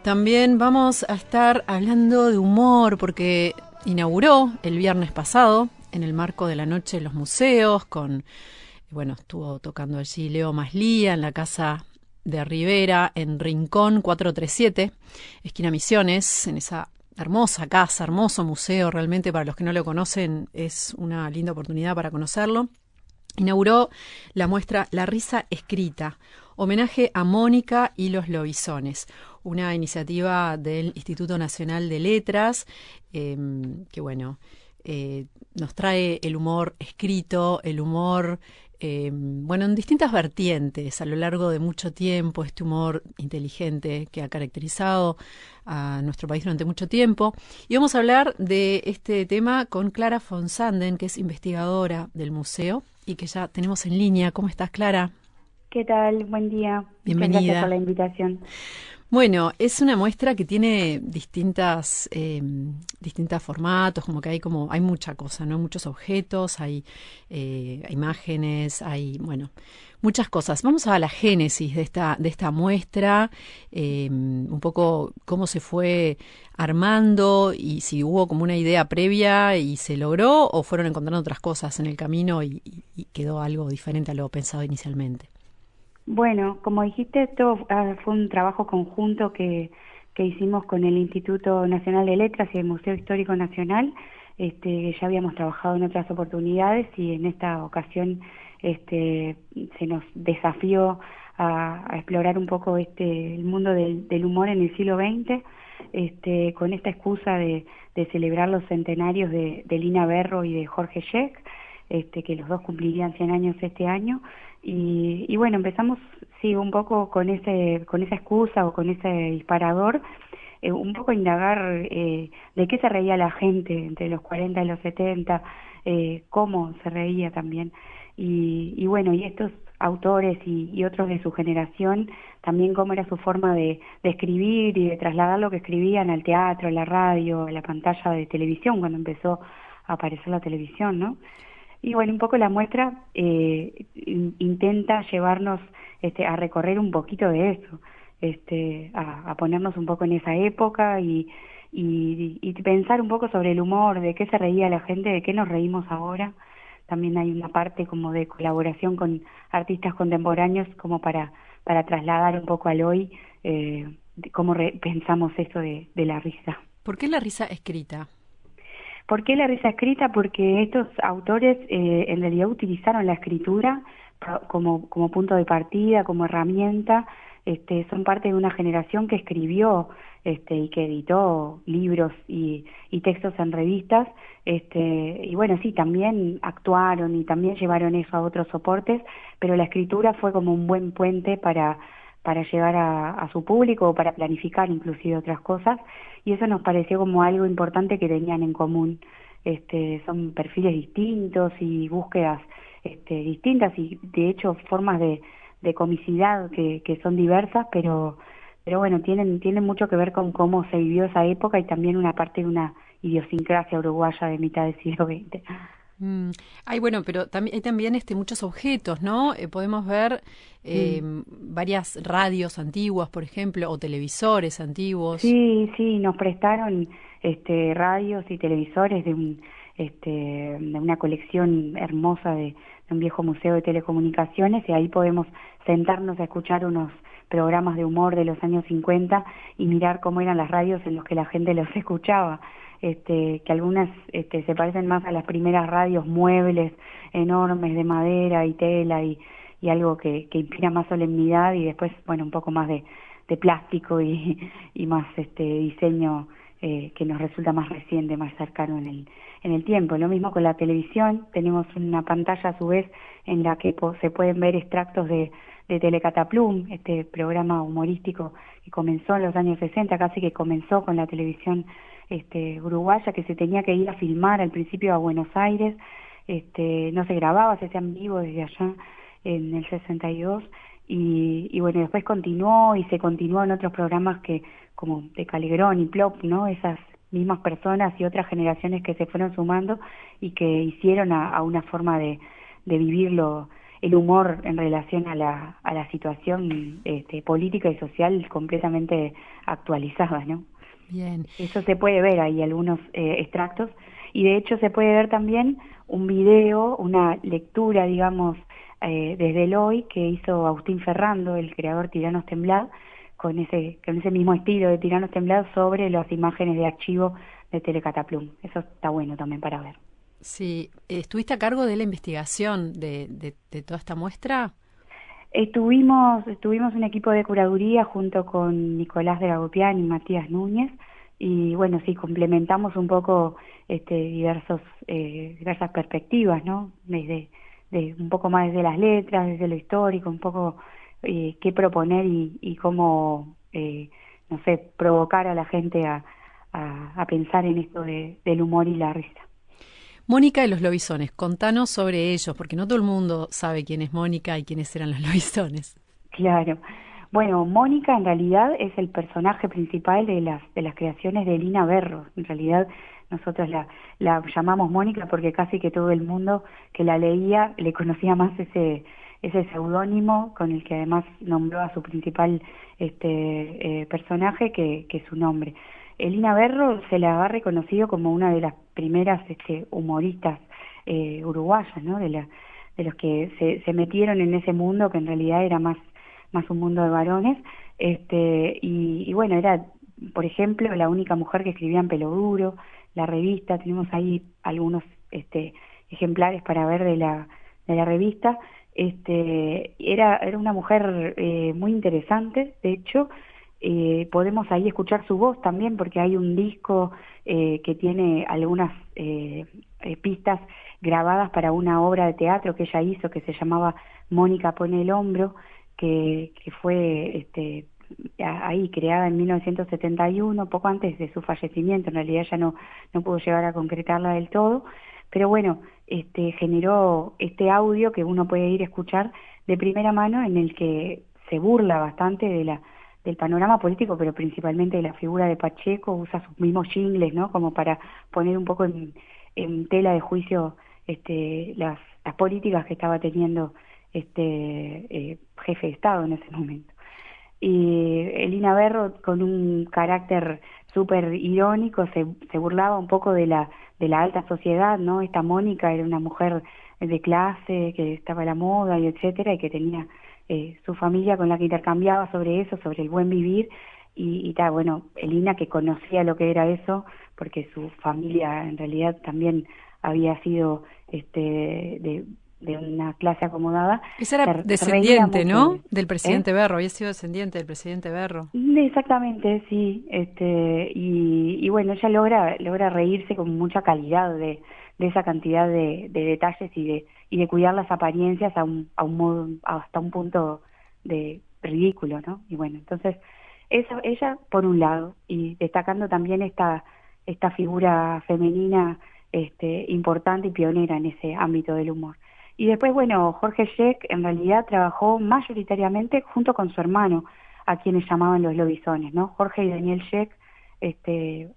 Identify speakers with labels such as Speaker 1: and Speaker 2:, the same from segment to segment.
Speaker 1: También vamos a estar hablando de humor porque inauguró el viernes pasado en el marco de la Noche de los Museos estuvo tocando allí Leo Maslía en la Casa de Rivera en Rincón 437, esquina Misiones, en esa hermosa casa, hermoso museo, realmente para los que no lo conocen es una linda oportunidad para conocerlo. Inauguró la muestra La Risa Escrita, homenaje a Mónica y los Lobisones, una iniciativa del Instituto Nacional de Letras nos trae el humor escrito, el humor en distintas vertientes a lo largo de mucho tiempo, este humor inteligente que ha caracterizado a nuestro país durante mucho tiempo. Y vamos a hablar de este tema con Clara von Sanden, que es investigadora del museo y que ya tenemos en línea. ¿Cómo estás, Clara?
Speaker 2: ¿Qué tal? Buen día.
Speaker 1: Bienvenida.
Speaker 2: Muchas gracias por la invitación.
Speaker 1: Bueno, es una muestra que tiene distintos formatos, hay mucha cosa, ¿no? Muchos objetos, hay imágenes, hay, muchas cosas. Vamos a la génesis de esta muestra, un poco cómo se fue armando y si hubo como una idea previa y se logró o fueron encontrando otras cosas en el camino y quedó algo diferente a lo pensado inicialmente.
Speaker 2: Bueno, como dijiste, esto fue un trabajo conjunto que hicimos con el Instituto Nacional de Letras y el Museo Histórico Nacional. Ya habíamos trabajado en otras oportunidades y en esta ocasión se nos desafió a explorar un poco el mundo del humor en el siglo XX, con esta excusa de celebrar los centenarios de Lina Berro y de Jorge Scheck, que los dos cumplirían 100 años este año. Y bueno, empezamos un poco con esa excusa o con ese disparador, un poco a indagar de qué se reía la gente entre los 40 y los 70, cómo se reía también. Y estos autores y otros de su generación, también cómo era su forma de escribir y de trasladar lo que escribían al teatro, a la radio, a la pantalla de televisión, cuando empezó a aparecer la televisión, ¿no? Y un poco la muestra intenta llevarnos a recorrer un poquito de eso, a ponernos un poco en esa época y pensar un poco sobre el humor, de qué se reía la gente, de qué nos reímos ahora. También hay una parte como de colaboración con artistas contemporáneos como para trasladar un poco al hoy cómo pensamos eso de la risa.
Speaker 1: ¿Por qué la risa escrita?
Speaker 2: ¿Por qué la risa escrita? Porque estos autores en realidad utilizaron la escritura como punto de partida, como herramienta. Son parte de una generación que escribió y que editó libros y textos en revistas. También actuaron y también llevaron eso a otros soportes, pero la escritura fue como un buen puente para llegar a su público o para planificar inclusive otras cosas, y eso nos pareció como algo importante que tenían en común. Son perfiles distintos y búsquedas distintas y de hecho formas de comicidad que son diversas, pero tienen mucho que ver con cómo se vivió esa época y también una parte de una idiosincrasia uruguaya de mitad del siglo XX.
Speaker 1: Pero hay también muchos objetos, ¿no? Podemos ver varias radios antiguas, por ejemplo, o televisores antiguos.
Speaker 2: Sí, nos prestaron radios y televisores de una colección hermosa de un viejo museo de telecomunicaciones, y ahí podemos sentarnos a escuchar unos programas de humor de los años 50 y mirar cómo eran las radios en los que la gente los escuchaba. Que algunas se parecen más a las primeras radios muebles enormes de madera y tela y algo que inspira más solemnidad, y después un poco más de plástico y más diseño que nos resulta más reciente, más cercano en el tiempo. Lo mismo con la televisión, tenemos una pantalla a su vez en la que se pueden ver extractos de Telecataplum, este programa humorístico que comenzó en los años 60, casi que comenzó con la televisión uruguaya, que se tenía que ir a filmar al principio a Buenos Aires, no se grababa, se hacía en vivo desde allá en el 62, y después continuó y se continuó en otros programas como de Calegrón y Plop, ¿no? Esas mismas personas y otras generaciones que se fueron sumando y que hicieron a una forma de vivirlo el humor en relación a la situación política y social completamente actualizada, ¿no?
Speaker 1: Bien.
Speaker 2: Eso se puede ver ahí, algunos extractos, y de hecho se puede ver también un video, una lectura, digamos, desde el hoy que hizo Agustín Ferrando, el creador Tiranos Temblad, con ese mismo estilo de Tiranos Temblad sobre las imágenes de archivo de Telecataplum. Eso está bueno también para ver.
Speaker 1: Sí, ¿estuviste a cargo de la investigación de toda esta muestra?
Speaker 2: Tuvimos un equipo de curaduría junto con Nicolás de Gagopián y Matías Núñez, y bueno, sí, complementamos un poco diversas perspectivas, ¿no? Un poco más desde las letras, desde lo histórico, un poco qué proponer y cómo, no sé, provocar a la gente a pensar en esto del humor y la risa.
Speaker 1: Mónica de los Lobisones, contanos sobre ellos, porque no todo el mundo sabe quién es Mónica y quiénes eran los Lobisones.
Speaker 2: Claro. Bueno, Mónica en realidad es el personaje principal de las creaciones de Lina Berro. En realidad nosotros la llamamos Mónica porque casi que todo el mundo que la leía le conocía más ese seudónimo con el que además nombró a su principal personaje que su nombre. Lina Berro se la ha reconocido como una de las primeras humoristas uruguayas, ¿no? De los que se metieron en ese mundo que en realidad era más un mundo de varones, y bueno, era, por ejemplo, la única mujer que escribía en Pelo Duro, la revista. Tenemos ahí algunos ejemplares para ver de la revista. Era una mujer muy interesante, de hecho. Podemos ahí escuchar su voz también, porque hay un disco que tiene algunas pistas grabadas para una obra de teatro que ella hizo que se llamaba Mónica pone el hombro, que fue ahí creada en 1971, poco antes de su fallecimiento. En realidad ella no pudo llegar a concretarla del todo, pero bueno, generó este audio que uno puede ir a escuchar de primera mano, en el que se burla bastante del panorama político, pero principalmente de la figura de Pacheco. Usa sus mismos jingles, ¿no? Como para poner un poco en tela de juicio las políticas que estaba teniendo jefe de Estado en ese momento. Y Lina Berro, con un carácter súper irónico, se burlaba un poco de la alta sociedad, ¿no? Esta Mónica era una mujer de clase, que estaba a la moda y etcétera, y que tenía su familia con la que intercambiaba sobre eso, sobre el buen vivir, y tal. Bueno, Lina, que conocía lo que era eso, porque su familia en realidad también había sido de una clase acomodada.
Speaker 1: Esa era
Speaker 2: Se reía
Speaker 1: descendiente,
Speaker 2: mucho
Speaker 1: ¿no?
Speaker 2: de eso.
Speaker 1: Del presidente Berro, había sido descendiente del presidente Berro.
Speaker 2: Exactamente, sí. Y bueno, ella logra reírse con mucha calidad de esa cantidad de detalles y de cuidar las apariencias a un modo, hasta un punto de ridículo, ¿no? Y bueno, entonces eso, ella por un lado, y destacando también esta figura femenina importante y pionera en ese ámbito del humor. Y después, bueno, Jorge Scheck en realidad trabajó mayoritariamente junto con su hermano, a quienes llamaban los Lobisones, ¿no? Jorge y Daniel Scheck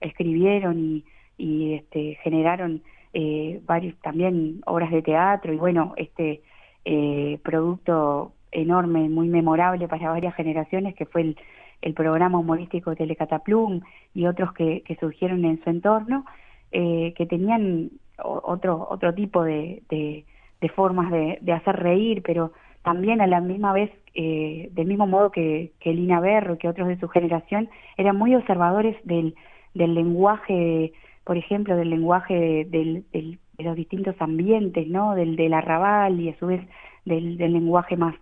Speaker 2: escribieron y generaron varios también obras de teatro, y bueno, producto enorme, muy memorable para varias generaciones, que fue el programa humorístico Telecataplum, y otros que surgieron en su entorno, que tenían otro tipo de formas de hacer reír, pero también a la misma vez, del mismo modo que Lina Berro y que otros de su generación, eran muy observadores del lenguaje, por ejemplo, del lenguaje de los distintos ambientes, ¿no? Del arrabal, y a su vez del lenguaje más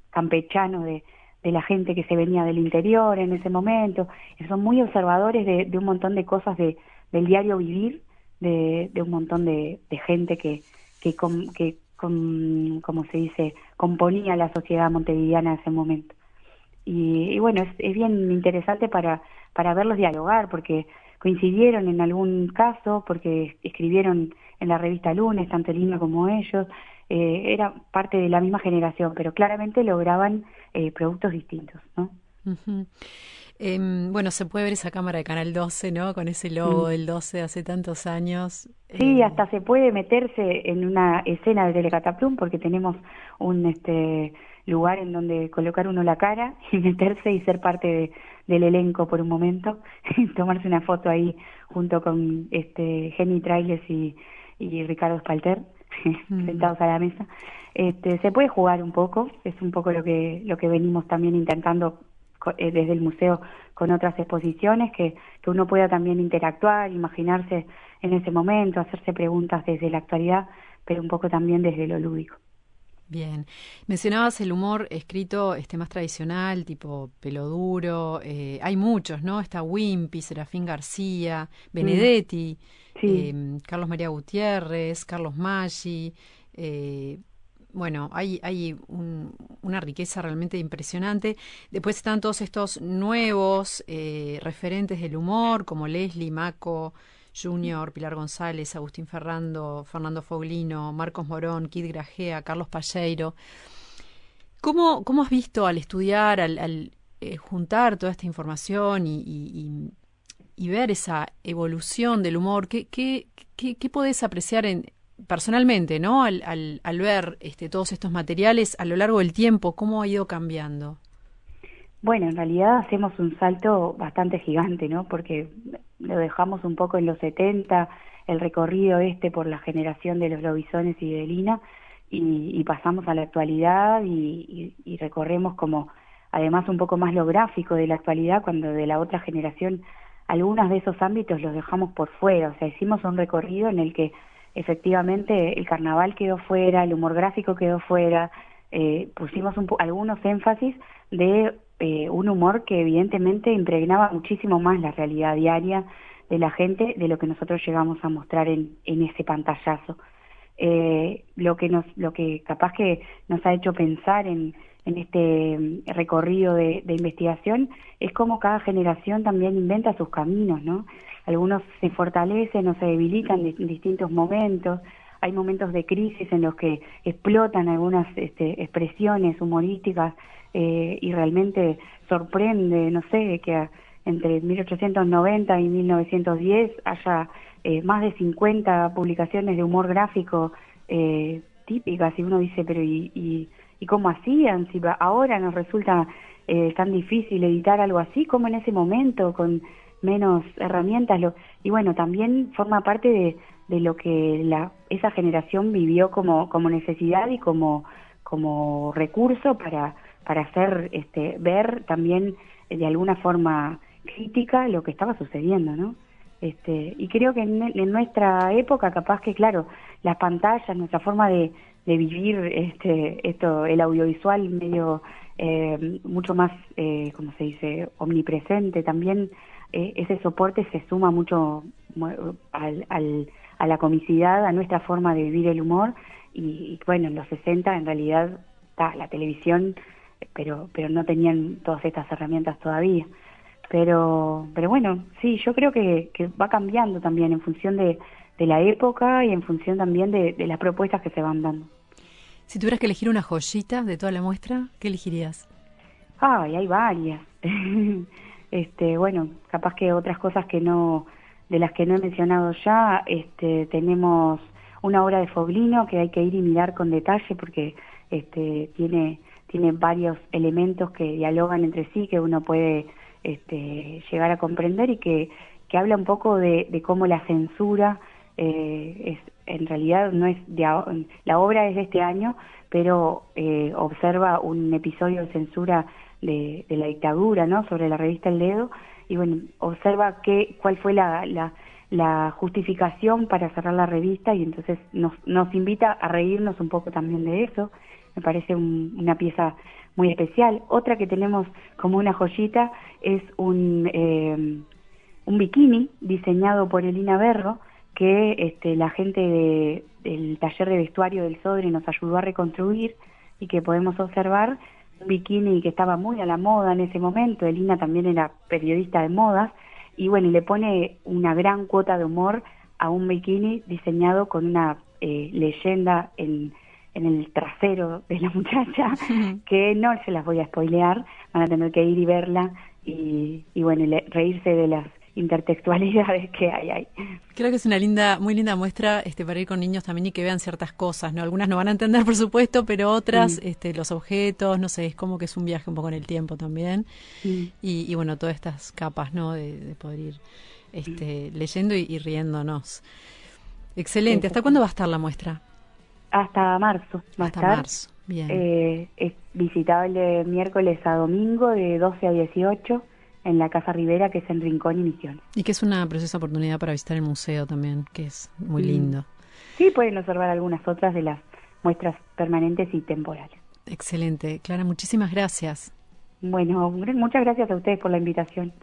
Speaker 2: campechano de la gente que se venía del interior en ese momento. Y son muy observadores de un montón de cosas del diario vivir, de un montón de gente que como se dice, componía la sociedad montevideana en ese momento. Y bueno, es bien interesante para verlos dialogar, porque coincidieron en algún caso, porque escribieron en la revista Lunes, tanto Lina como ellos. Era parte de la misma generación, pero claramente lograban productos distintos, ¿no?
Speaker 1: Uh-huh. Bueno, se puede ver esa cámara de Canal 12, ¿no? Con ese logo del 12 hace tantos años.
Speaker 2: Sí, hasta se puede meterse en una escena de Telecataplum porque tenemos un lugar en donde colocar uno la cara y meterse y ser parte del elenco por un momento, tomarse una foto ahí junto con Jenny Trailes y Ricardo Spalter sentados a la mesa. Se puede jugar un poco, es un poco lo que venimos también intentando desde el museo con otras exposiciones, que uno pueda también interactuar, imaginarse en ese momento, hacerse preguntas desde la actualidad, pero un poco también desde lo lúdico.
Speaker 1: Bien. Mencionabas el humor escrito más tradicional, tipo Peloduro. Hay muchos, ¿no? Está Wimpy, Serafín García, Benedetti,
Speaker 2: Sí.
Speaker 1: Carlos María Gutiérrez, Carlos Maggi. Bueno, hay una riqueza realmente impresionante. Después están todos estos nuevos referentes del humor, como Leslie, Maco Junior, Pilar González, Agustín Ferrando, Fernando Foglino, Marcos Morón, Kid Grajea, Carlos Palleiro. ¿Cómo has visto al estudiar, al juntar toda esta información y ver esa evolución del humor? ¿Qué podés apreciar personalmente, ¿no? Al ver todos estos materiales a lo largo del tiempo, ¿cómo ha ido cambiando?
Speaker 2: Bueno, en realidad hacemos un salto bastante gigante, ¿no? Porque lo dejamos un poco en los 70, el recorrido por la generación de los Lobisones y de Lina, y pasamos a la actualidad y recorremos como, además un poco más lo gráfico de la actualidad, cuando de la otra generación algunos de esos ámbitos los dejamos por fuera, o sea, hicimos un recorrido en el que efectivamente el carnaval quedó fuera, el humor gráfico quedó fuera, pusimos algunos énfasis de un humor que evidentemente impregnaba muchísimo más la realidad diaria de la gente de lo que nosotros llegamos a mostrar en ese pantallazo. Lo que capaz que nos ha hecho pensar en este recorrido de investigación es cómo cada generación también inventa sus caminos, ¿no? Algunos se fortalecen o se debilitan en distintos momentos. Hay momentos de crisis en los que explotan algunas expresiones humorísticas y realmente sorprende, no sé, que entre 1890 y 1910 haya más de 50 publicaciones de humor gráfico típicas, y uno dice, pero ¿y cómo hacían? Si ahora nos resulta tan difícil editar algo así, como en ese momento, con menos herramientas. Y bueno, también forma parte de lo que esa generación vivió como necesidad y como recurso para hacer ver también de alguna forma crítica lo que estaba sucediendo, ¿no? Y creo que en nuestra época, capaz que, claro, las pantallas, nuestra forma de vivir el audiovisual medio mucho más, como se dice, omnipresente, también ese soporte se suma mucho a la comicidad, a nuestra forma de vivir el humor, y bueno, en los 60 en realidad la televisión, pero no tenían todas estas herramientas todavía. Pero bueno, sí, yo creo que va cambiando también en función de la época y en función también de las propuestas que se van dando.
Speaker 1: Si tuvieras que elegir una joyita de toda la muestra, ¿qué elegirías?
Speaker 2: Ay, hay varias. Bueno, capaz que otras cosas de las que no he mencionado ya, tenemos una obra de Foglino que hay que ir y mirar con detalle porque tiene varios elementos que dialogan entre sí, que uno puede llegar a comprender, y que habla un poco de cómo la censura en realidad no es la obra es de este año, pero observa un episodio de censura de la dictadura, ¿no?, sobre la revista El Dedo, y bueno, observa cuál fue la justificación para cerrar la revista, y entonces nos invita a reírnos un poco también de eso. Me parece una pieza muy especial. Otra que tenemos como una joyita es un bikini diseñado por Elina Berro, que la gente del taller de vestuario del Sodre nos ayudó a reconstruir, y que podemos observar un bikini que estaba muy a la moda en ese momento. Elina también era periodista de modas, y bueno, le pone una gran cuota de humor a un bikini diseñado con una leyenda en el trasero de la muchacha, que no se las voy a spoilear, van a tener que ir y verla y bueno, reírse de las intertextualidades que hay ahí.
Speaker 1: Creo que es una muy linda muestra para ir con niños también y que vean ciertas cosas, ¿no? Algunas no van a entender, por supuesto, pero otras, los objetos, no sé, es como que es un viaje un poco en el tiempo también. Y bueno, todas estas capas, ¿no? De poder ir leyendo y riéndonos. Excelente. ¿Hasta cuándo va a estar la muestra?
Speaker 2: Hasta marzo.
Speaker 1: Hasta marzo, bien.
Speaker 2: Es visitable miércoles a domingo de 12 a 18 en la Casa Rivera, que es en Rincón y Misiones.
Speaker 1: Y que es una preciosa oportunidad para visitar el museo también, que es muy lindo.
Speaker 2: Sí, pueden observar algunas otras de las muestras permanentes y temporales.
Speaker 1: Excelente. Clara, muchísimas gracias.
Speaker 2: Bueno, muchas gracias a ustedes por la invitación.